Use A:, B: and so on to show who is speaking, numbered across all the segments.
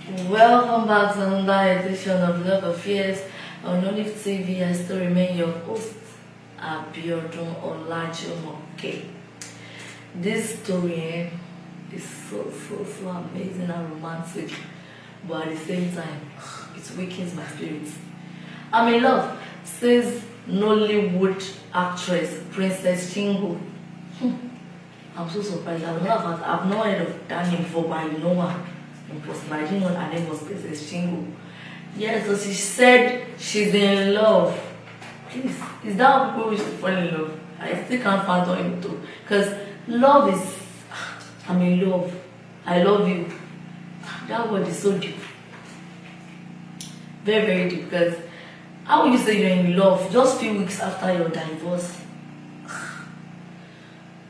A: Welcome back to another edition of Love Affairs on Olive TV. I still remain your host, Abiodun Olajumoke. This story is so amazing and romantic, but at the same time, it weakens my spirit. I'm in love, says Nollywood actress Princess Chingo. I'm so surprised. I've not heard of that name before, but I know her. Impossible. I didn't know her name was Princess Chingo. Yes, so she said she's in love. Please, is that how people wish to fall in love? I still can't fathom it too. Because love is, I'm in love. I love you. That word is so deep. Very deep. Because how will you say you're in love just few weeks after your divorce?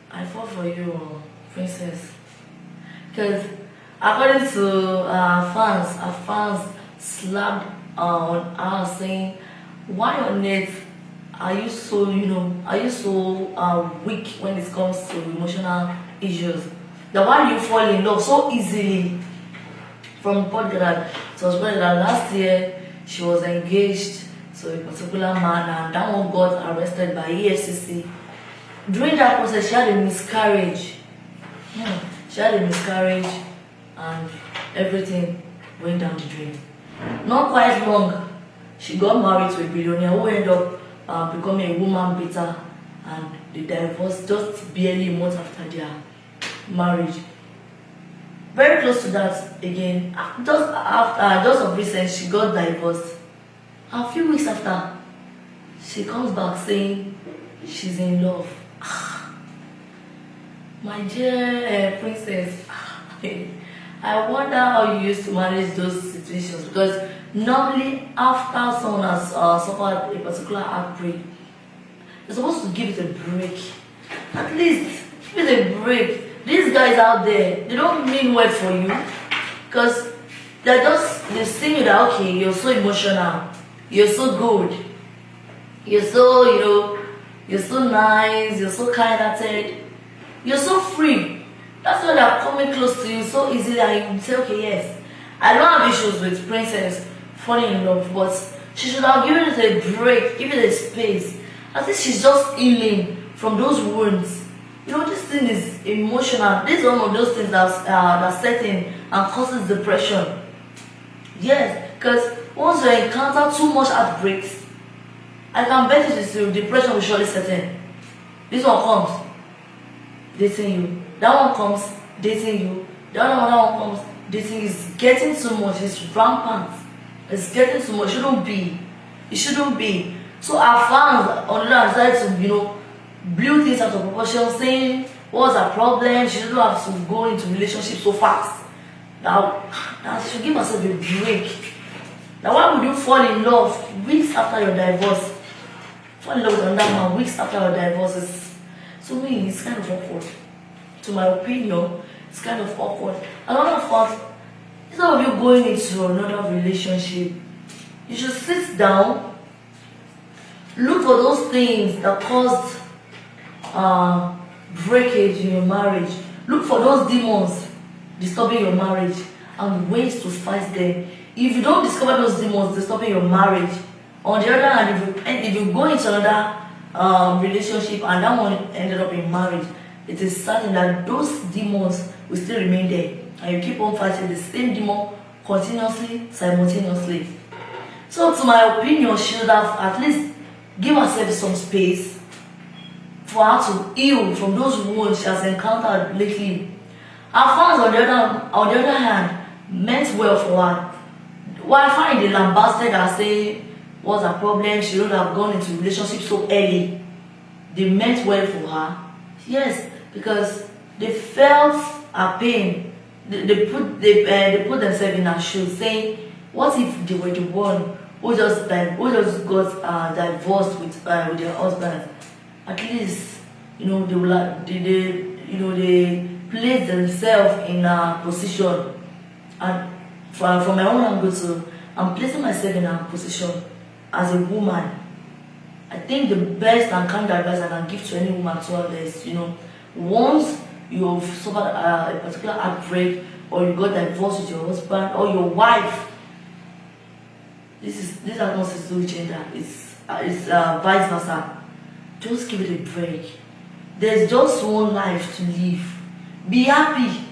A: I fall for you, Princess. Because according to our fans slapped on her saying, why on earth are you so, weak when it comes to emotional issues? That why do you fall in love so easily? From the podcast, it was reported that last year she was engaged to a particular man and that one got arrested by EFCC. During that process, she had a miscarriage. She had a miscarriage and everything went down the drain. Not quite long, she got married to a billionaire who ended up becoming a woman beater, and they divorced just barely a month after their marriage. Very close to that again, just of recent, she got divorced. A few weeks after, she comes back saying she's in love. My dear princess, I wonder how you used to manage those situations, because normally after someone has suffered a particular heartbreak, you're supposed to give it a break. At least give it a break. These guys out there, they don't mean well for you, because they see you that okay, you're so emotional, you're so good, you're so you're so nice, you're so kind-hearted, you're so free. That's why they're coming close to you so easily and you say, okay, yes, I don't have issues with Princess falling in love, but she should have given it a break, give it a space. I think she's just healing from those wounds. This thing is emotional. This is one of those things that set in and causes depression. Yes, because once you encounter too much heartbreaks, I can bet you depression will surely set in. This one comes, dating you. That one comes, dating you. The other one comes, dating you. It's getting too much. It's rampant. It's getting too much. It shouldn't be. It shouldn't be. So our fans on the other side to, blew things out of proportion, saying what's her problem, she shouldn't have to go into relationship so fast. Now she should give herself a break. Now why would you fall in love weeks after your divorce? Fall in love with another man weeks after your divorce. To me, it's kind of awkward. To my opinion, it's kind of awkward. Another fact, instead of you going into another relationship, you should sit down, look for those things that caused breakage in your marriage. Look for those demons disturbing your marriage and ways to fight them. If you don't discover those demons disturbing your marriage, on the other hand, if you go into another relationship and that one ended up in marriage, it is certain that those demons will still remain there and you keep on fighting the same demon continuously, simultaneously. So to my opinion, she should have at least give herself some space for her to heal from those wounds she has encountered lately. Her fans on the other hand meant well for her. While I find the lambasted her saying what's her problem, she would have gone into relationship so early. They meant well for her. Yes, because they felt her pain. They put themselves in her shoes, saying, what if they were the one who just got divorced with their husband? At least, they place themselves in a position. And from my own angle too, I'm placing myself in a position as a woman. I think the best and kind advice I can give to any woman to her is, once you've suffered a particular heartbreak, or you got divorced with your husband or your wife. This has nothing to do with gender. It's vice versa. Just give it a break. There's just one life to live. Be happy.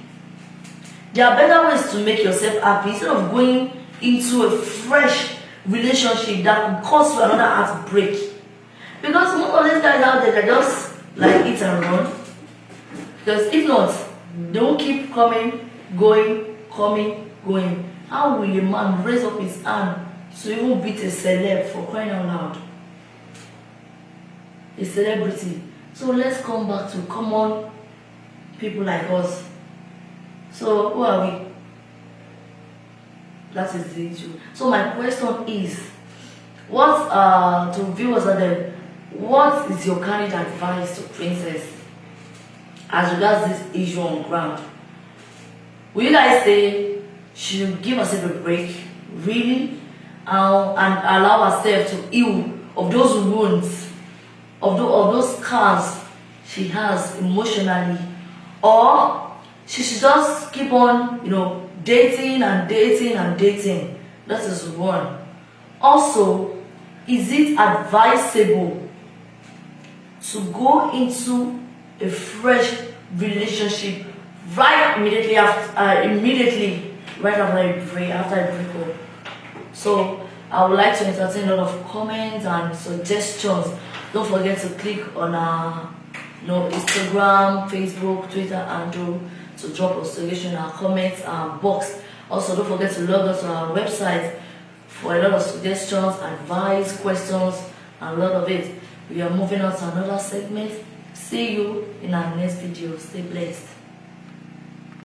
A: There are better ways to make yourself happy instead of going into a fresh relationship that will cause you another heartbreak. Because most of these guys out there, they're just like eat and run. Because if not, they won't keep coming, going. How will a man raise up his hand to even beat a celeb, for crying out loud? A celebrity. So let's come back to common people like us. So who are we? That is the issue. So my question is, what to viewers out there, what is your candid advice to Princess as regards this issue on ground? Will you guys say she should give herself a break, really, and allow herself to heal of those wounds, of those scars she has emotionally, or she should just keep on, dating and dating and dating? That is one. Also, is it advisable to go into a fresh relationship immediately right after a breakup? So I would like to entertain a lot of comments and suggestions. Don't forget to click on our Instagram, Facebook, Twitter handle to drop a suggestion in our comments box. Also, don't forget to log on to our website for a lot of suggestions, advice, questions, and a lot of it. We are moving on to another segment. See you in our next video. Stay blessed.